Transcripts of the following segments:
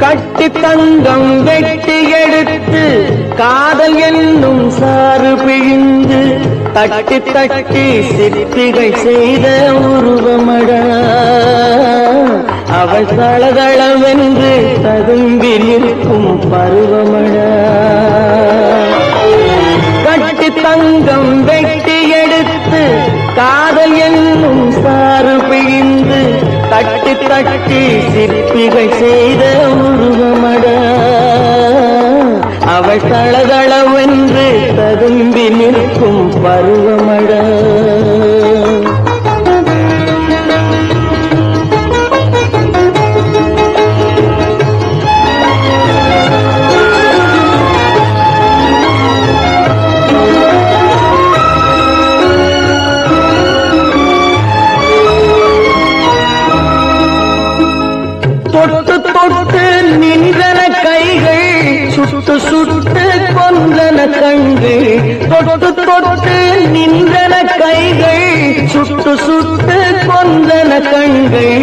கட்டி தங்கம் வெட்டி எடுத்து காதல் என்னும் சாறு பிழிந்து தட்டி தட்டி சிற்பிகை செய்த உருவமடா அவள் தளதளவென்று ததும்பி நிற்கும் பருவமடா. கட்டி தங்கம் வெட்டி எடுத்து காதல் என்னும் சாறு பிழிந்து தட்டி தட்டி சிற்பிகை செய்த உருவமடா அவள் தளதளவென்று ததும்பி நிற்கும் பருவமடா. தொட்டு தொட்டு நின்றன கைகள் சுட்டு சுட்டு கொன்றன கண்கள். தொட்டு தொட்டு நின்றன கைகள் சுட்டு சுட்டு கொன்றன கண்கள்.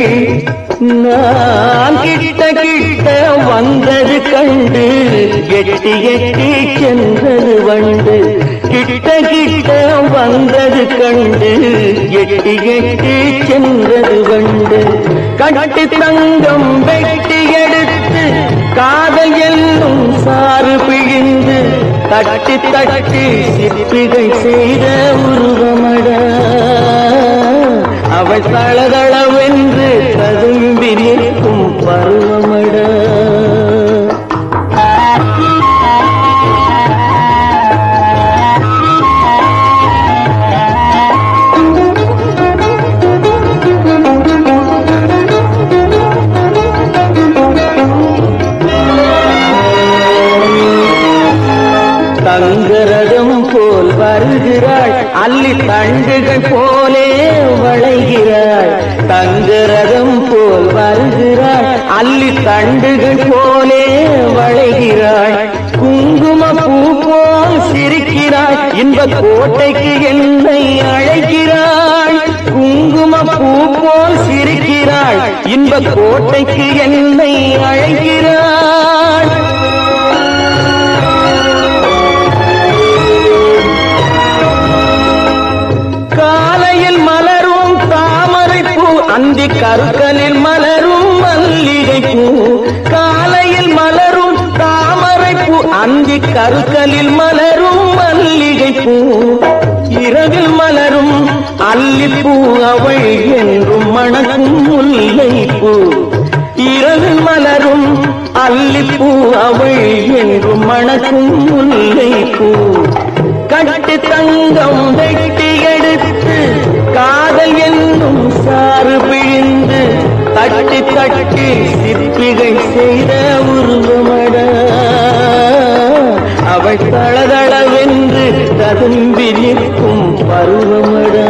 நான் கிட்ட கிட்ட வந்தது கண்டு எட்டி எட்டி சென்றது வண்டு. கிட்ட கிட்ட வந்தது கண்டு எட்டி எட்டி சென்றது வண்டு. கட்டி தங்கம் வெட்டி எடுத்து காதல் என்னும் சாறு பிழிந்து தட்டி தட்டி சிற்பிகை செய்த உருவமடா அவள் தளதளவென்று ததும்பி நிற்கும் பருவமடா. தங்கரதம் போல் வருகிறாள் அள்ளி தண்டுகள் போலே வளைகிறாள். தங்கரதம் போல் வருகிறாள் அள்ளி தண்டுகள் போலே வளைகிறாள். குங்கும பூ போல் சிரிக்கிறாள் இன்ப கோட்டைக்கு என்னை அழைக்கிறாள். குங்கும பூ போல் சிரிக்கிறாள் இன்ப கோட்டைக்கு என்னை அழைக்கிறாள். காலையில் மலரும் தாமரை பூ அந்தி கருக்கலில் மலரும் மல்லிகை பூ. காலையில் மலரும் தாமரை பூ அந்தி கருக்கலில் மலரும் மல்லிகை பூ. இரவில் மலரும் அல்லிப்பூ அவள் என்றும் மணக்கும் முல்லை பூ. இரவில் மலரும் அல்லிப்பூ அவள் என்றும் மணக்கும் முல்லை பூ. கட்டி தங்கம் வெட்டி எடுத்து காதல் என்னும் சாறு பிழிந்து தட்டி தட்டி சிற்பிகை செய்த உருவமடா அவள் தளதளவென்று ததும்பி நிற்கும் பருவமடா.